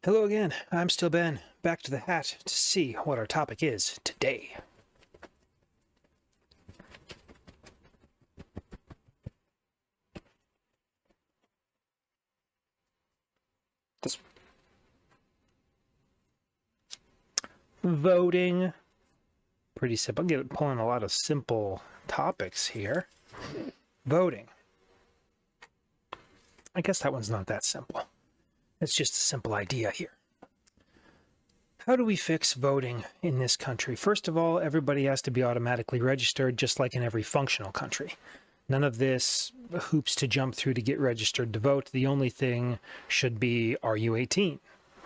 Hello again, I'm still Ben, back to the hat to see what our topic is today. This voting, pretty simple. I'm pulling a lot of simple topics here. Voting. I guess that one's not that simple. It's just a simple idea here. How do we fix voting in this country? First of all, everybody has to be automatically registered, just like in every functional country. None of this hoops to jump through to get registered to vote. The only thing should be, are you 18?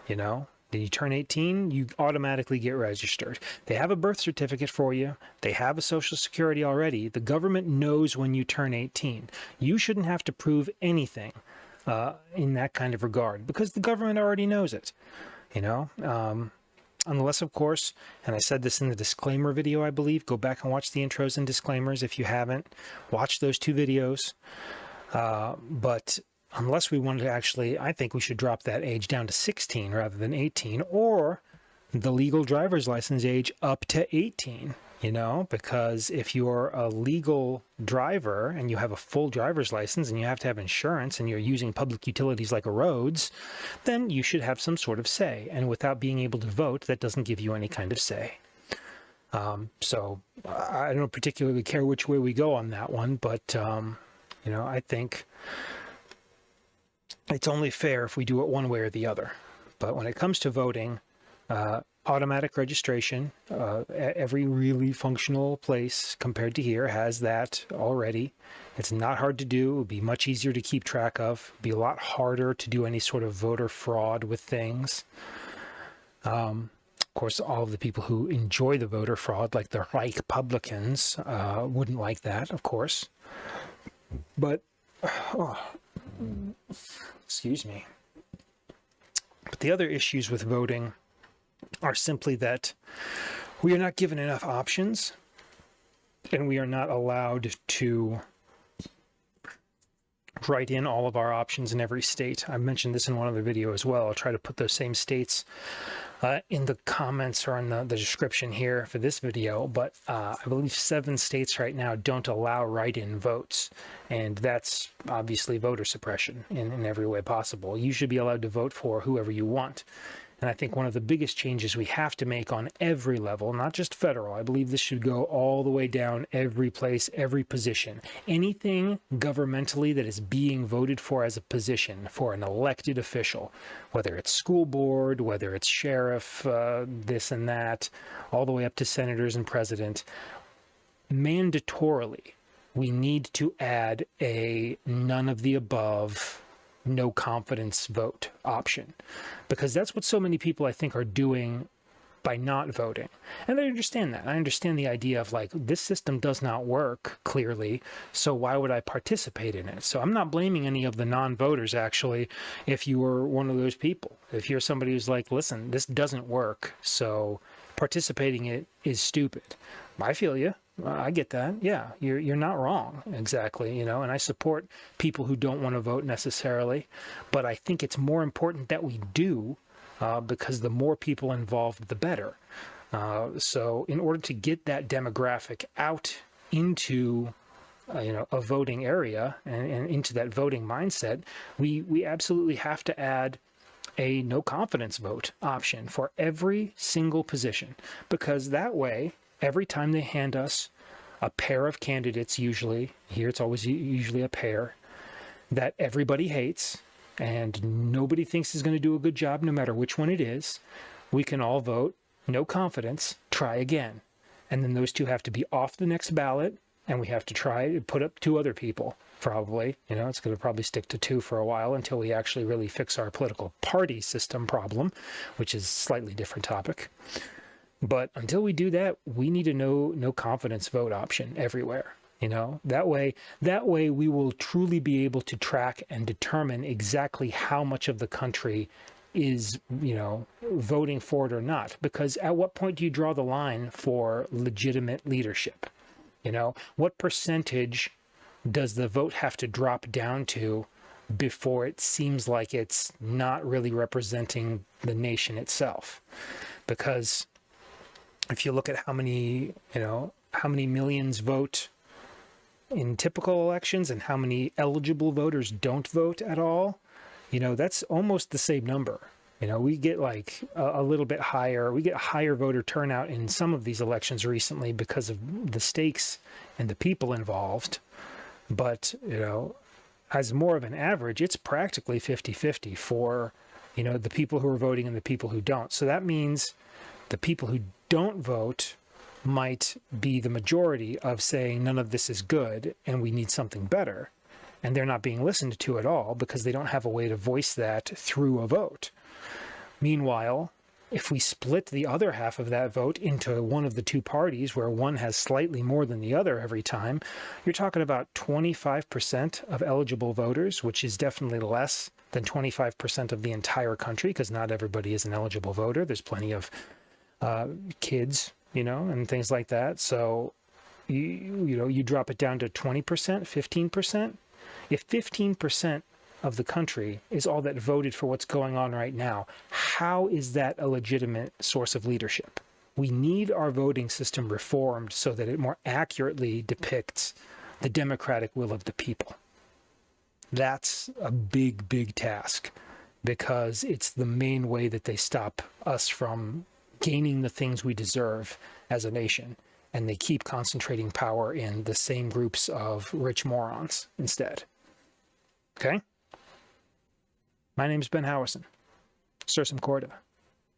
You know, did you turn 18? You automatically get registered. They have a birth certificate for you. They have a social security already. The government knows when you turn 18. You shouldn't have to prove anything in that kind of regard because the government already knows it, you know. Unless, of course, and I said this in the disclaimer video, I believe, go back and watch the intros and disclaimers if you haven't. Watch those two videos. But unless we wanted to actually, I think we should drop that age down to 16 rather than 18, or the legal driver's license age up to 18, you know, because if you're a legal driver and you have a full driver's license and you have to have insurance and you're using public utilities like roads, then you should have some sort of say. And without being able to vote, that doesn't give you any kind of say. So I don't particularly care which way we go on that one, but, you know, I think it's only fair if we do it one way or the other. But when it comes to voting, automatic registration, every really functional place compared to here has that already. It's not hard to do. It would be much easier to keep track of. It'd be a lot harder to do any sort of voter fraud with things. Of course, all of the people who enjoy the voter fraud, like the Reich publicans, wouldn't like that, of course. But, excuse me. But the other issues with voting are simply that we are not given enough options and we are not allowed to write in all of our options in every state. I mentioned this in one other video as well. I'll try to put those same states in the comments or in the description here for this video, but I believe 7 states right now don't allow write-in votes, and that's obviously voter suppression in every way possible. You should be allowed to vote for whoever you want. And I think one of the biggest changes we have to make on every level, not just federal, I believe this should go all the way down every place, every position. Anything governmentally that is being voted for as a position for an elected official, whether it's school board, whether it's sheriff, this and that, all the way up to senators and president, mandatorily, we need to add a none of the above, no confidence vote option, because that's what so many people I think are doing by not voting. And I understand that. I understand the idea of like, this system does not work clearly, so why would I participate in it? So I'm not blaming any of the non-voters actually if you were one of those people. If you're somebody who's like, listen, this doesn't work, so participating in it is stupid. I feel you. I get that. Yeah, you're not wrong, exactly, you know, and I support people who don't want to vote necessarily, but I think it's more important that we do, because the more people involved, the better. So in order to get that demographic out into you know, a voting area and into that voting mindset, we absolutely have to add a no confidence vote option for every single position, because that way, every time they hand us a pair of candidates, usually, here it's always usually a pair, that everybody hates and nobody thinks is going to do a good job no matter which one it is, we can all vote no confidence, try again. And then those two have to be off the next ballot, and we have to try to put up 2 other people, probably. You know, it's going to probably stick to 2 for a while until we actually really fix our political party system problem, which is a slightly different topic. But until we do that, we need a no confidence vote option everywhere. You know, that way we will truly be able to track and determine exactly how much of the country is, you know, voting for it or not. Because at what point do you draw the line for legitimate leadership? You know, what percentage does the vote have to drop down to before it seems like it's not really representing the nation itself. Because if you look at how many millions vote in typical elections and how many eligible voters don't vote at all, that's almost the same number. We get like a little bit higher. We get higher voter turnout in some of these elections recently because of the stakes and the people involved. But, as more of an average, it's practically 50-50 for, the people who are voting and the people who don't. So that means the people who don't vote might be the majority of saying none of this is good and we need something better. And they're not being listened to at all because they don't have a way to voice that through a vote. Meanwhile, if we split the other half of that vote into one of the two parties where one has slightly more than the other every time, you're talking about 25% of eligible voters, which is definitely less than 25% of the entire country, because not everybody is an eligible voter. There's plenty of kids, and things like that. So, you drop it down to 20%, 15%. If 15% of the country is all that voted for what's going on right now, how is that a legitimate source of leadership? We need our voting system reformed so that it more accurately depicts the democratic will of the people. That's a big, big task, because it's the main way that they stop us from gaining the things we deserve as a nation, and they keep concentrating power in the same groups of rich morons instead. Okay? My name's Ben Howerson. Sursum Corda.